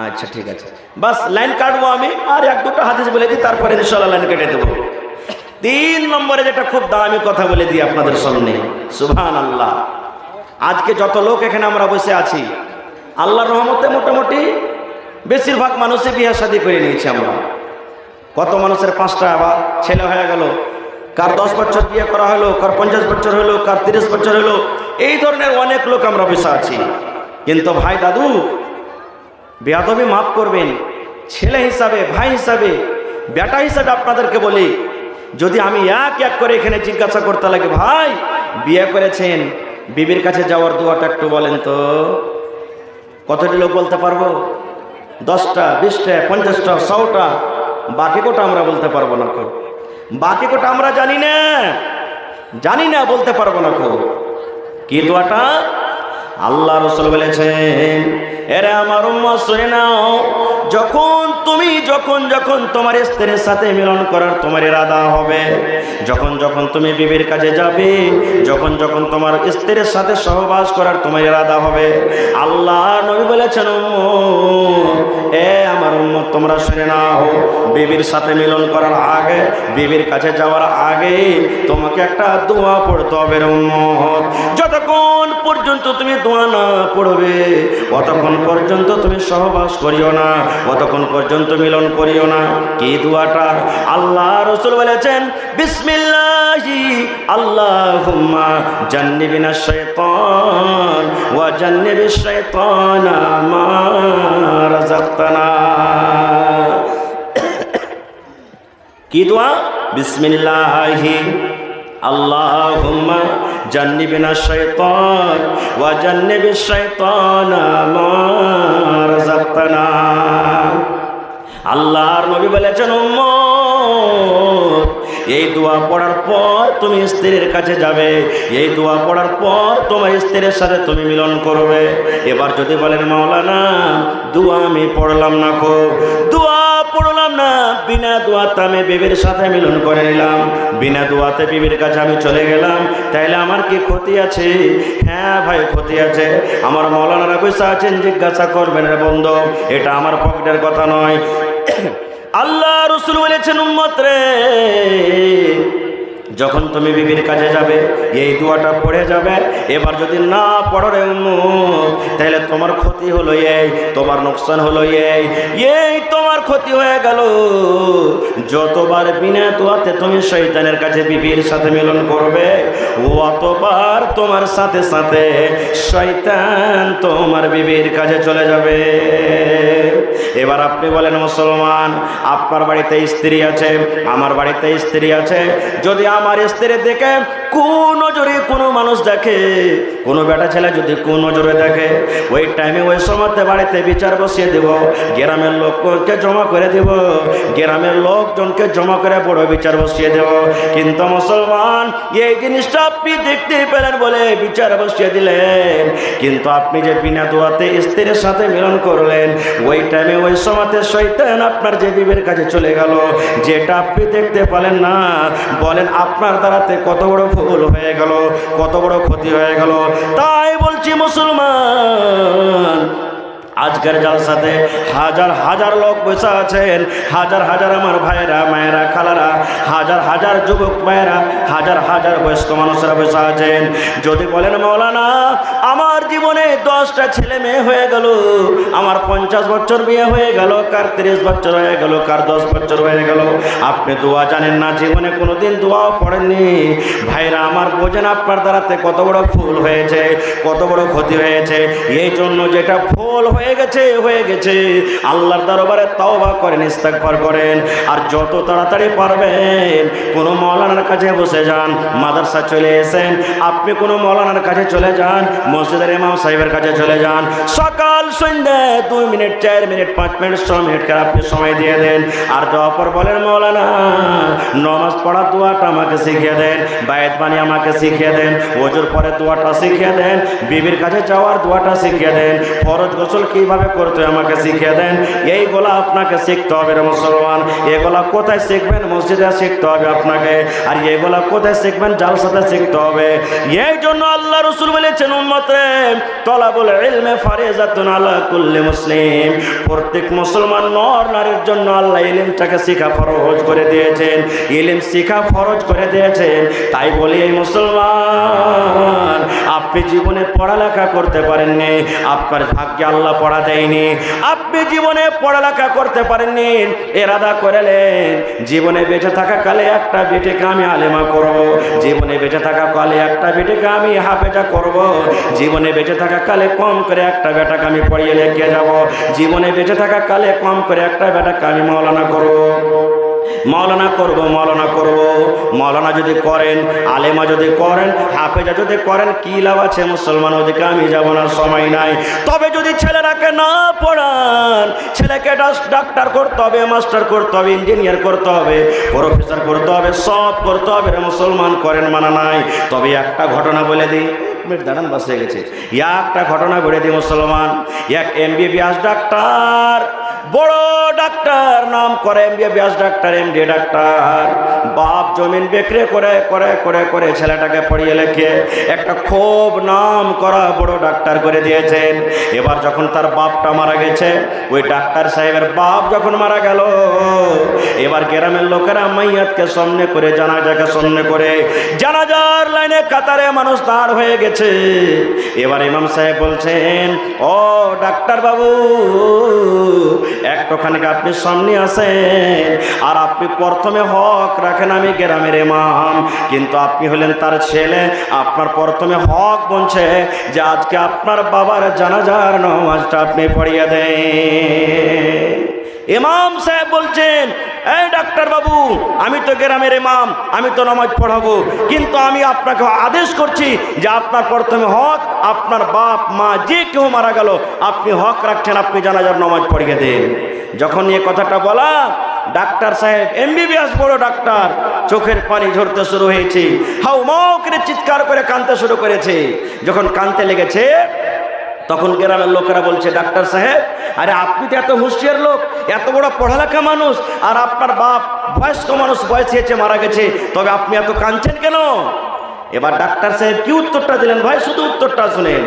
আচ্ছা ঠিক আছে, বাস লাইন কাটবো আমি, আর এক দুটো হাদিস বলে দিই, তারপরে ইনশাআল্লাহ লাইন কেটে দেবো। 3 নম্বরে যেটা খুব দামি কথা বলে দিই আপনাদের সামনে, সুবহানাল্লাহ। আজকে যত লোক এখানে আমরা বসে আছি, আল্লাহর রহমতে মোটামুটি বেশিরভাগ মানুষই বিয়ে শাদী করে নিয়েছি আমরা। কত মানুষের 5টা আবার ছেলে হয়ে গেল, কার 10 বছর বিয়ে করা হলো, কার 50 বছর হলো, কার 30 বছর হলো, এই ধরনের অনেক লোক আমরা বসে আছি। কিন্তু ভাই দাদু, বেয়াদবি মাফ করবেন, ছেলে হিসাবে, ভাই হিসাবে, বেটা হিসাবে আপনাদেরকে বলি, যদি আমি এক এক করে এখানে জিজ্ঞাসা করতে লাগে, ভাই বিয়ে করেছেন, বিবির কাছে যাওয়ার দোয়াটা একটু বলেন তো, কতটি লোক বলতে পারবো? 10টা, 20টা, 50টা, 100টা। বাকি কোটা আমরা বলতে পারবো না। বাকি কোটা আমরা জানি না, বলতে পারবো না। কি দোয়াটা? আল্লাহ রাসূল বলেছেন, এরে আমার উম্মত শুনে নাও, যখন তোমার স্ত্রীর সাথে মিলন করার তোমার ইরাদা হবে, যখন তুমি বিবির কাছে যাবে, যখন তোমার স্ত্রীর সাথে সহবাস করার তোমার ইরাদা হবে, আল্লাহ নবী বলেছেন, উম্মত, এ আমার উম্মত তোমরা শুনে নাও, বিবির সাথে মিলন করার আগে, বিবির কাছে যাওয়ার আগে তোমাকে একটা দোয়া পড়তে হবে রে উম্মত। যতক্ষণ পর্যন্ত তুমি দোয়া না পড়বে, অতক্ষণ পর্যন্ত তুমি সহবাস করিও না, অতক্ষণ পর্যন্ত মিলন করিও না। কি দোয়াটা? আল্লাহ রাসূল বলেছেন, বিসমিল্লাহি আল্লাহুম্মা জান্নিবিনা শাইতান ওয়া জান্নিবিশ শাইতানা মা রাযাকতানা। কি দোয়া? বিসমিল্লাহি আল্লাহুম্মা জান্নিবিনা শাইতান ওয়া জান্নিবিশ শাইতানা মা রাযাকতানা। আল্লাহর নবী বলেছেন, উম্মত, এই দোয়া পড়ার পর তুমি স্ত্রীর কাছে যাবে, এই দোয়া পড়ার পর তোমার স্ত্রীর সাথে তুমি মিলন করবে। এবার যদি বলেন, মাওলানা দোয়া আমি পড়লাম না, দোয়া পড়লাম না, বিনা দোয়াতে আমি বিবির সাথে মিলন করে নিলাম, বিনা দোয়াতে বিবির কাছে আমি চলে গেলাম, তাইলে আমার কি ক্ষতি আছে? হ্যাঁ ভাই, ক্ষতি আছে। আমার মাওলানারা বসে আছেন, জিজ্ঞাসা করবেন রে বন্ধু, এটা আমার পকেটের কথা নয়। আল্লাহ রাসূল বলেছেন, উম্মত রে, যখন তুমি বিবির কাছে যাবে, এই দোয়াটা পড়ে যাবে। এবার যদি না পড়ো রে উম্মত, তাহলে তোমার ক্ষতি হলো এই, তোমার নোকসান হলো এই তোমার ক্ষতি হয়ে গেল। যতবার বিনা দোয়াতে তুমি শয়তানের কাছে বিবির সাথে মিলন করবে, অতবার তোমার সাথে সাথে শয়তান তোমার বিবির কাছে চলে যাবে। এবার আপনি বলেন, মুসলমান, আপনার বাড়িতে স্ত্রী আছে, আমার বাড়িতে স্ত্রী আছে, যদি আমার স্ত্রী দেখে কোন নজরে কোনো মানুষ দেখে, কোনো বেটা ছেলে যদি কোন নজরে দেখে, ওই টাইমে ওই সময়তে বাড়িতে বিচার বসিয়ে দেব, গ্রামের লোককে জমা করে দেব, গ্রামের লোকজনকে জমা করে বড় বিচার বসিয়ে দেব। কিন্তু মুসলমান, এই জিনিসটা আপনি দেখতে পেলেন বলে বিচার বসিয়ে দিলেন, কিন্তু আপনি যে বিনা দোয়াতে স্ত্রীর সাথে মিলন করলেন, ওই টাইমে ওই সময়তে শয়তান আপনার যে বিবির কাছে চলে গেল, যেটা আপনি দেখতে পেলেন না, বলেন আপনার দ্বারাতে কত বড় ভুল হয়ে গেল, কত বড় ক্ষতি হয়ে গেল। তাই বলছি মুসলমান, আজকের জালসাতে হাজার হাজার লোক বসে আছেন, হাজার হাজার আমার ভাইরা, মায়েরা, খালারা, হাজার হাজার যুবক মায়েরা, হাজার হাজার বয়স্ক মানুষরা বসে আছেন। যদি বলেন, মাওলানা আমার জীবনে 10টা ছেলে মেয়ে হয়ে গেল, আমার 50 বছর বিয়ে হয়ে গেল, কার 30 বছর হয়ে গেল, কার 10 বছর হয়ে গেল, আপনি দোয়া জানেন না, জীবনে কোনোদিন দোয়াও পড়েননি, ভাইরা আমার, বোঝেন আপনার দ্বারাতে কত বড় ভুল হয়েছে, কত বড় ক্ষতি হয়েছে। এই জন্য যেটা ভুল হয়ে গেছে, আল্লাহর দরবারে তওবা করেন, ইস্তেগফার করেন, আর যত তাড়াতাড়ি পারবেন কোনো মাওলানার কাছে বসে যান, মাদ্রাসা চলে এসেন, আপনি কোনো মাওলানার কাছে চলে যান, মসজিদের ইমাম সাহেবের কাছে চলে যান, সকাল সন্ধ্যা 2 মিনিট, 4 মিনিট, 5 মিনিট, 6 মিনিট করে আপনি সময় দিয়ে দেন, আর দেওয়ার পর বলেন, মাওলানা নামাজ পড়ার দোয়াটা আমাকে শিখিয়ে দেন, বায়াত বাণী আমাকে শিখিয়ে দেন, ওজুর পরে দোয়াটা শিখিয়ে দেন, বিবির কাছে যাওয়ার দোয়াটা শিখিয়ে দেন, ফরজ গোসল কিভাবে করতে হয় আমাকে শিখিয়ে দেন। এইগুলা আপনাকে শিখতে হবে রে মুসলমান। এগুলা কোথায় শিখবেন? মসজিদে শিখতে হবে আপনাকে। আর এগুলা কোথায় শিখবেন? জালসাতে শিখতে হবে। এই জন্য আল্লাহ রাসূল বলেছেন, উম্মতে তলাবুল ইলমে ফারিজাতুন আলা কুল্লি মুসলিম। প্রত্যেক মুসলমান নর নারীর জন্য আল্লাহ ইলমটাকে শিখা ফরজ করে দিয়েছেন, ইলম শিখা ফরজ করে দিয়েছেন। তাই বলি এই মুসলমান, আপনি জীবনে পড়ালেখা করতে পারেননি, আপনার ভাগ্যে আল্লাহ পড়া দেয়নি। আপনি জীবনে পড়ালেখা করতে পারেননি, এরাদা করেলেন জীবনে বেঁচে থাকা কালে একটা বেটিকে আমি আলেমা করব, জীবনে বেঁচে থাকা কালে একটা বেটিকে আমি হাফেজা করব, জীবনে বেঁচে থাকা কালে কম করে একটা বেটাকে আমি পড়িয়ে লিখে যাব, জীবনে বেঁচে থাকা কালে কম করে একটা বেটাকে আমি মাওলানা করব, মাওলানা করব, মাওলানা করব। মাওলানা যদি করেন, আলেমা যদি করেন, হাফেজা যদি করেন, কি লাভ আছে মুসলমান? ওদিকে আমি যাব না, সময় নাই। তবে যদি ছেলেরাকে না পড়ান, ছেলেকে ডাক্তার করতে হবে, মাস্টার করতে হবে, ইঞ্জিনিয়ার করতে হবে, প্রফেসর করতে হবে, সব করতে হবে রে মুসলমান। করেন মানা নাই। তবে একটা ঘটনা বলে দিই, দাঁড়ান বাসে গেছে, একটা ঘটনা বলে দিই মুসলমান। এক MBBS ডাক্তার, বড় ডাক্তার, নাম করে MBBS ডাক্তার, MD ডাক্তার, বাপ জমিন বিক্রি করে করে করে করে ছেলেটাকে পড়িয়ে লেখে একটা খুব নাম করা বড় ডাক্তার করে দিয়েছেন। এবার যখন তার বাপটা মারা গেছে, ওই ডাক্তার সাহেবের বাপ যখন মারা গেল, এবার গ্রামের লোকেরা মাইয়াতকে সামনে করে, জানাজাকে সামনে করে, জানাজার লাইনে কাতারে মানুষ দাঁড় হয়ে গেছে। এবার ইমাম সাহেব বলছেন, ও ডাক্তার বাবু, একটুখানি আপনি সামনে আসেন, আর আপনি প্রথমে হক রাখেন, আমি গ্রামের ইমাম, কিন্তু আপনি হলেন তার ছেলে, আপনার প্রথমে হক বলছে যে আজকে আপনার বাবার জানাজার নামাজটা আপনি পড়িয়ে দেন। ইমাম সাহেব বলছেন, এই ডাক্তার বাবু, আমি তো গ্রামের ইমাম, আমি তো নামাজ পড়াবো, কিন্তু আমি আপনাকে আদেশ করছি যে আপনার প্রথমে হক, আপনার বাপ মা যে কেউ মারা গেল, আপনি হক রাখছেন, আপনি জানাজার নামাজ পড়িয়ে দেন। যখন এই কথাটা বলা, ডাক্তার সাহেব MBBS বড় ডাক্তার, চোখের পানি ঝরতে শুরু হয়েছে, হাউ মাউ করে চিৎকার করে কাঁদতে শুরু করেছে। যখন কাঁদতে লেগেছে, তখন গ্রামের লোকেরা বলছে, ডাক্তার সাহেব, আরে আপনি তো এত হুঁশিয়ার লোক, এত বড় পড়ালেখা মানুষ, আর আপনার বাপ বয়স্ক মানুষ, বয়স হয়েছে, মারা গেছে, তবে আপনি এত কাঁদছেন কেন? এবার ডাক্তার সাহেব কি উত্তরটা দিলেন ভাই, শুধু উত্তরটা শুনেন।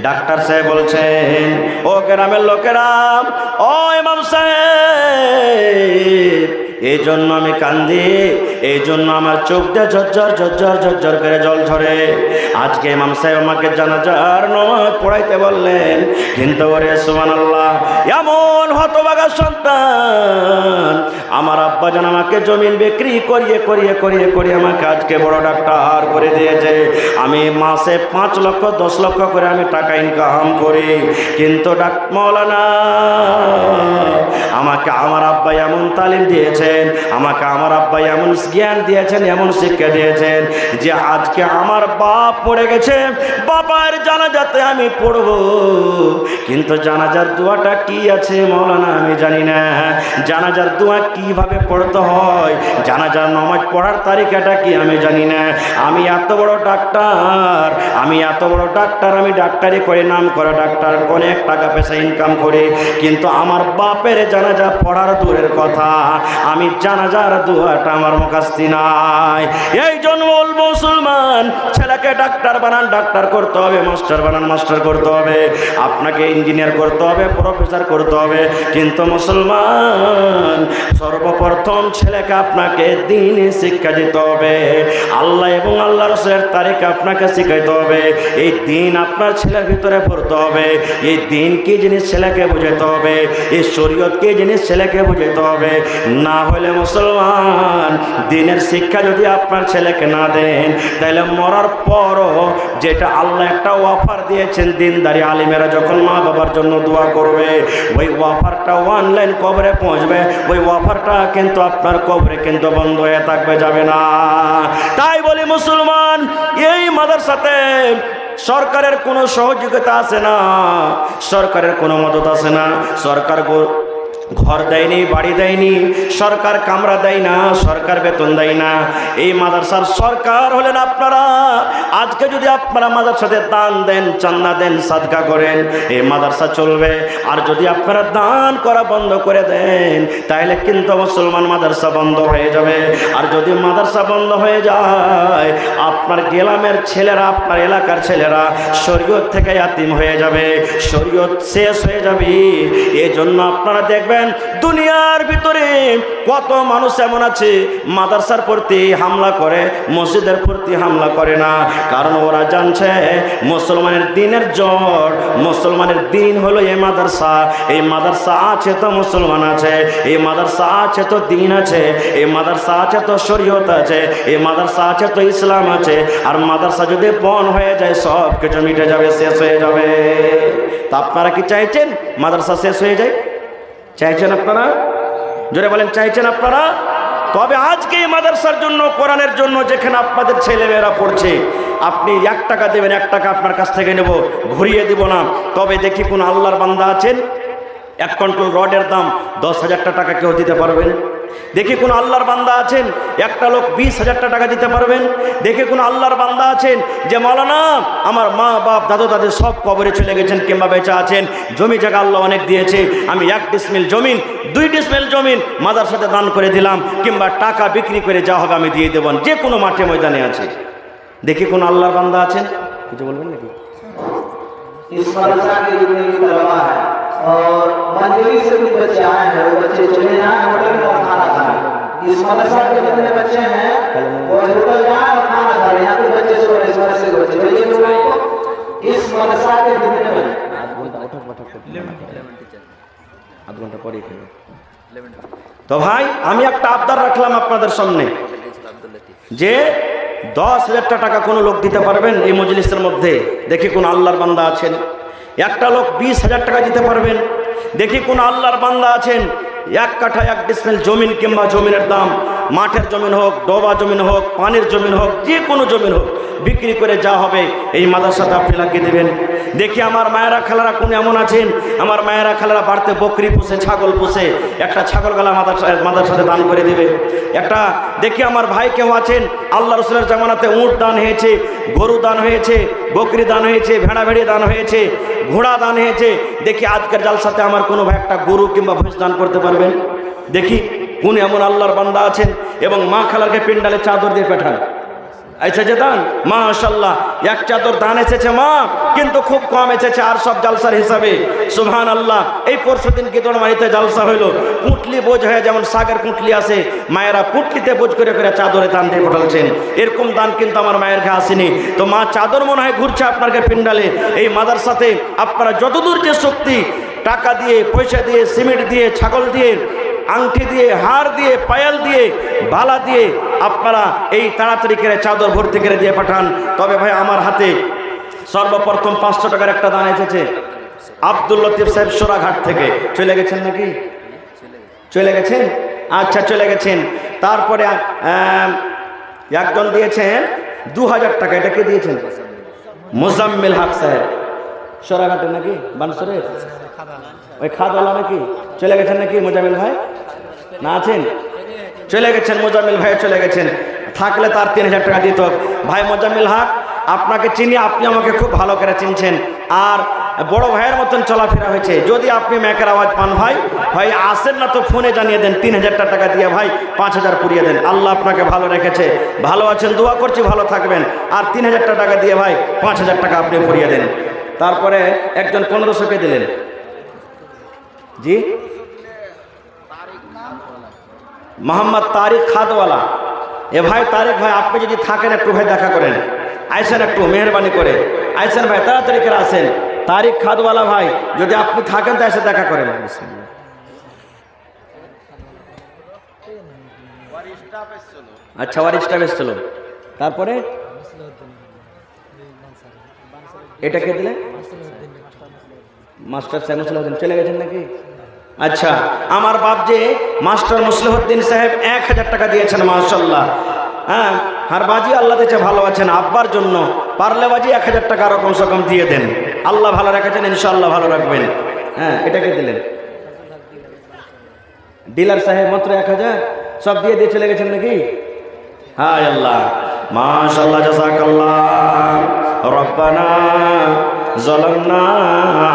ডাক্তার সাহেব বলছেন, ও গ্রামের লোকেরা, ও ইমাম সাহেব, এই জন্য আমি কান্দি, এই জন্য আমার চোখ দিয়ে ঝরঝর ঝরঝর ঝরঝর করে জল ঝরে। আজকে ইমাম সাহেব আমাকে জানাজার নামাজ পড়াইতে বললেন, কিন্তু ওরে সুবহানাল্লাহ, এমন হতভাগা সন্তান, আমার আব্বা জান আমাকে জমিন বিক্রি করিয়ে করিয়ে করিয়ে করিয়ে আমাকে আজকে বড় ডাক্তার করে দিয়েছে। আমি মাসে 5 লক্ষ 10 লক্ষ করে আমি টাকা ইনকাম করি, কিন্তু মাওলানা, আমাকে আমার আব্বা এমন তালিম দিয়েছেন, আমাকে আমার আব্বা এমন জ্ঞান দিয়েছেন, এমন শিক্ষা দিয়েছেন যে আজকে আমার বাপ পড়ে গেছে, বাবার জানাজাতে আমি পড়ব, কিন্তু জানাজার দোয়াটা কি আছে মাওলানা আমি জানি না, জানাজার দোয়া কিভাবে পড়তে হয়, জানাজার নামাজ পড়ার তারিখাটা কি আমি জানি না। আমি এত বড় ডাক্তার, আমি এত বড় ডাক্তার, আমি ডাক্তারি করে নাম করা ডাক্তার, অনেক টাকা পয়সা ইনকাম করে, কিন্তু আমার বাপের জানাজা পড়ার দূরের কথা, আমি জানাজার দোয়াটা আমার মুখস্থ নাই। এই জন্য মুসলমান, ছেলেকে ডাক্তার বানান, ডাক্তার করতে হবে, মাস্টার বানান, মাস্টার করতে হবে, আপনাকে ইঞ্জিনিয়ার করতে হবে, প্রফেসর করতে হবে, কিন্তু মুসলমান, সর্বপ্রথম ছেলেকে আপনাকে দ্বীনি শিক্ষা দিতে হবে, আল্লাহ এবং আল্লাহ রাসূলের তারিখ আপনাকে শিখাইতে হবে, এই দ্বীন আপনার ছেলের ভিতরে পড়তে হবে, এই দ্বীন কি জিনিস ছেলেকে বুঝাইতে হবে, এই শরীয়ত কি জিনিস ছেলেকে বুঝাইতে হবে। না হলে মুসলমান, দ্বীনের শিক্ষা যদি আপনার ছেলেকে না দেন, তাহলে মরার পরও যেটা আল্লাহ একটা অফার দিয়েছেন, দিনদারি আলিমেরা যখন মা বাবার জন্য দোয়া করবে, ওই অফারটা অনলাইন কবরে পৌঁছবে, ওই অফারটা কিন্তু আপনার কবরে কিন্তু বন্ধ হয়ে থাকবে, যাবে না। তাই বলি মুসলমান, এই মাদ্রাসাতে সরকারের কোনো সহযোগিতা আছে না, সরকারের কোনো মদত আছে না, সরকার ঘর দেয়নি, বাড়ি দেয়নি, সরকার কামরা দেয় না, সরকার বেতন দেয় না। এই মাদ্রাসার সরকার হলেন আপনারা। আজকে যদি আপনারা মাদ্রাসাতে দান দেন, চান্দা দেন, সাদকা করেন, এই মাদ্রাসা চলবে। আর যদি আপনারা দান করা বন্ধ করে দেন, তাহলে কিন্তু মুসলমান মাদ্রাসা বন্ধ হয়ে যাবে। আর যদি মাদ্রাসা বন্ধ হয়ে যায়, আপনার গ্রামের ছেলেরা, আপনার এলাকার ছেলেরা শরীয়ত থেকে ইয়াতিম হয়ে যাবে, শরীয়ত শেষ হয়ে যাবে। এই জন্য আপনারা দেখবেন দুনিয়ার ভিতরে কত মানুষ এমন আছে মাদ্রাসার প্রতি হামলা করে, মসজিদের প্রতি হামলা করে না। কারণ ওরা জানছে মুসলমানের দিনের জ্বর, মুসলমানের দিন হলো এই মাদ্রাসা। এই মাদ্রাসা আছে তো মুসলমান আছে, এই মাদ্রাসা আছে তো দিন আছে, এই মাদ্রাসা আছে তো শরীয়ত আছে, এই মাদ্রাসা আছে তো ইসলাম আছে। আর মাদ্রাসা যদি বন্ধ হয়ে যায়, সব কিছু মিটে যাবে, শেষ হয়ে যাবে। তা আপনারা কি চাইছেন মাদ্রাসা শেষ হয়ে যায়? চাইছেন আপনারা? জোরে বলেন, চাইছেন আপনারা? তবে আজকে এই মাদ্রাসার জন্য, কোরআনের জন্য, যেখানে আপনাদের ছেলেমেয়েরা পড়ছে, আপনি 1 টাকা দেবেন, 1 টাকা আপনার কাছ থেকে নেব, ঘুরিয়ে দিব না। তবে দেখি কোন আল্লাহর বান্দা আছেন 1 কুইন্টাল রডের দাম 10,000 টাকা কেউ দিতে পারবেন? দেখি কোন আল্লাহর বান্দা আছেন একটা লোক 20,000 টাকা দিতে পারবেন? দেখি কোন আল্লাহর বান্দা আছেন যে মাওলানা আমার মা বাপ দাদু দাদি সব কবরে চলে গেছেন কিংবা বেঁচে আছেন, জমি জায়গা আল্লাহ অনেক দিয়েছে, আমি 1 ডিসমিল জমিন 2 ডিসমিল জমিন মাদ্রাসাতে দান করে দিলাম, কিংবা টাকা বিক্রি করে যা হবে আমি দিয়ে দেব, যে কোনো মাঠে ময়দানে আছে। দেখি কোন আল্লাহর বান্দা আছেন? কিছু বলবেন নাকি? इस मदरसा के जितने भी तलबा है और मंजूरी से भी बच्चे आए हैं, वो बच्चे चले जाएं होटल में और खाना खाएं। इस मदरसा के जितने बच्चे हैं वो होटल जाएं और खाना खाएं। यहाँ पे बच्चे सो रहे, इस मदरसे के बच्चे भेजिए लोगों को। इस मदरसा के जितने তো ভাই আমি একটা আবদার রাখলাম আপনাদের সামনে যে 10,000 টাকা কোনো লোক দিতে পারবেন এই মজলিসের মধ্যে? দেখি কোন আল্লাহর বান্দা আছেন। একটা লোক 20,000 টাকা দিতে পারবেন? দেখি কোন আল্লাহর বান্দা আছেন 1 কাঠা 1 ডিসমিল জমিন কিংবা জমিনের দাম, মাঠের জমিন হোক, ডোবা জমিন হোক, পানির জমিন হোক, যে কোনো জমিন হোক, বিক্রি করে যা হবে এই মাদ্রাসাতে আপনি লাগিয়ে দেবেন। দেখি আমার মায়েরা খালারা কোন এমন আছেন, আমার মায়েরা খালারা বাড়িতে বকরি পুষে, ছাগল পুষে, একটা ছাগল গলা মাদ্রাসাতে দান করে দেবে। একটা দেখি আমার ভাই কেউ আছেন আল্লাহ রসুলের জামানাতে উট দান হয়েছে, গরু দান হয়েছে, বকরি দান হয়েছে, ভেড়া ভেড়ি দান হয়েছে, ঘোড়া দান হয়েছে। দেখি আজকের জালসাতে আমার কোনো ভাই একটা গরু কিংবা ভৈঁস দান করতে পারবেন? দেখি কোন এমন আল্লাহর বান্দা আছেন। এবং মা খালাকে পিন্ডালে চাদর দিয়ে পাঠান, এসেছে দান, মাশাআল্লাহ 1 চাদর দান এসেছে মা, কিন্তু খুব কম এসেছে আর সব জালসার হিসাবে। সুবহানাল্লাহ। এই পরশুদিন কি তোর বাড়িতে জালসা হইলো, পুঁটলি বোঝ হয়ে যেমন সাগের পুঁটলি আসে, মায়েরা পুঁটলিতে বোঝ করে করে চাদরে দান দিয়ে পাঠাচ্ছেন। এরকম দান কিন্তু আমার মায়ের কাছে আসেনি। তো মা চাদর মনে হয় ঘুরছে আপনাকে পিন্ডালে। এই মাদ্রাসাতে আপনারা যতদূর যে শক্তি, টাকা দিয়ে, পয়সা দিয়ে, সিমেন্ট দিয়ে, ছাগল দিয়ে, আংটি দিয়ে, হার দিয়ে, পায়াল দিয়ে, বালা দিয়ে আপনারা এই তাড়াতাড়ি করে চাদর ভর্তি করে দিয়ে পাঠান। তবে ভাই আমার হাতে সর্বপ্রথম 500 টাকার একটা দান এসেছে আব্দুল লতিফ সাহেব সোরাঘাট থেকে। চলে গেছেন নাকি? চলে গেছেন? আচ্ছা চলে গেছেন। তারপরে একজন দিয়েছেন 2000 টাকা। এটা কে দিয়েছেন? মোজাম্মেল হক সাহেব, সোরাঘাটের নাকি, বানসরের ওই খাদওয়ালা নাকি? চলে গেছেন নাকি মোজাম্মেল ভাই? না আছেন? চলে গেছেন মোজাম্মেল ভাই, চলে গেছেন। থাকলে তার 3000 টাকা দিত। ভাই মোজাম্মেল হক, আপনাকে চিনি, আপনি আমাকে খুব ভালো করে চিনছেন, আর বড় ভাইয়ের মতন চলাফেরা হয়েছে। যদি আপনি ম্যাকের আওয়াজ পান ভাই, ভাই আসেন না তো ফোনে জানিয়ে দেন, 3000 টাকা দিয়ে ভাই 5000 পুড়িয়ে দেন। আল্লাহ আপনাকে ভালো রেখেছে, ভালো আছেন, দোয়া করছি ভালো থাকবেন। আর 3000 টাকা দিয়ে ভাই 5000 টাকা আপনি পুড়িয়ে দেন। তারপরে একজন 1500 দিলেন। জি, মোহাম্মদ তারিক খাদওয়ালা। এ ভাই তারিক ভাই, আপনি যদি থাকেন একটু ভাই দেখা করেন, আইসেন একটু মেহরবানি করে, আইসেন ভাই, তাড়াতাড়ি করে আসেন। তারিক খাদওয়ালা ভাই, যদি আপনি থাকেন তো এসে দেখা করেন। আচ্ছা, ওয়ার স্টাফ এসছিল। তারপরে এটা কে দিলে? মাস্টার সাহেব মুসলিউদ্দিন। চলে গেছেন নাকি? আচ্ছা, আমার বাপ যে মাস্টার মুসলিউদ্দিন সাহেব 1000 টাকা দিয়েছেন, মাশাআল্লাহ। হ্যাঁ, আর বাজি আল্লাহ দিয়েছে, ভালো আছেন। আব্বার জন্য পারলে বাজি 1000 টাকা রকম সকম দিয়ে দেন। আল্লাহ ভালো রেখেছেন, ইনশাআল্লাহ ভালো রাখবেন। হ্যাঁ, এটাকে দিলেন ডিলার সাহেব মাত্র 1000 সব দিয়ে চলে গেছেন নাকি? হায় আল্লাহ, মাশাআল্লাহ, জাযাকাল্লাহ। রব্বানা ظلمنا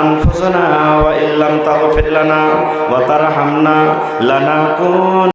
أنفسنا وإن لم تغفر لنا وترحمنا لنكون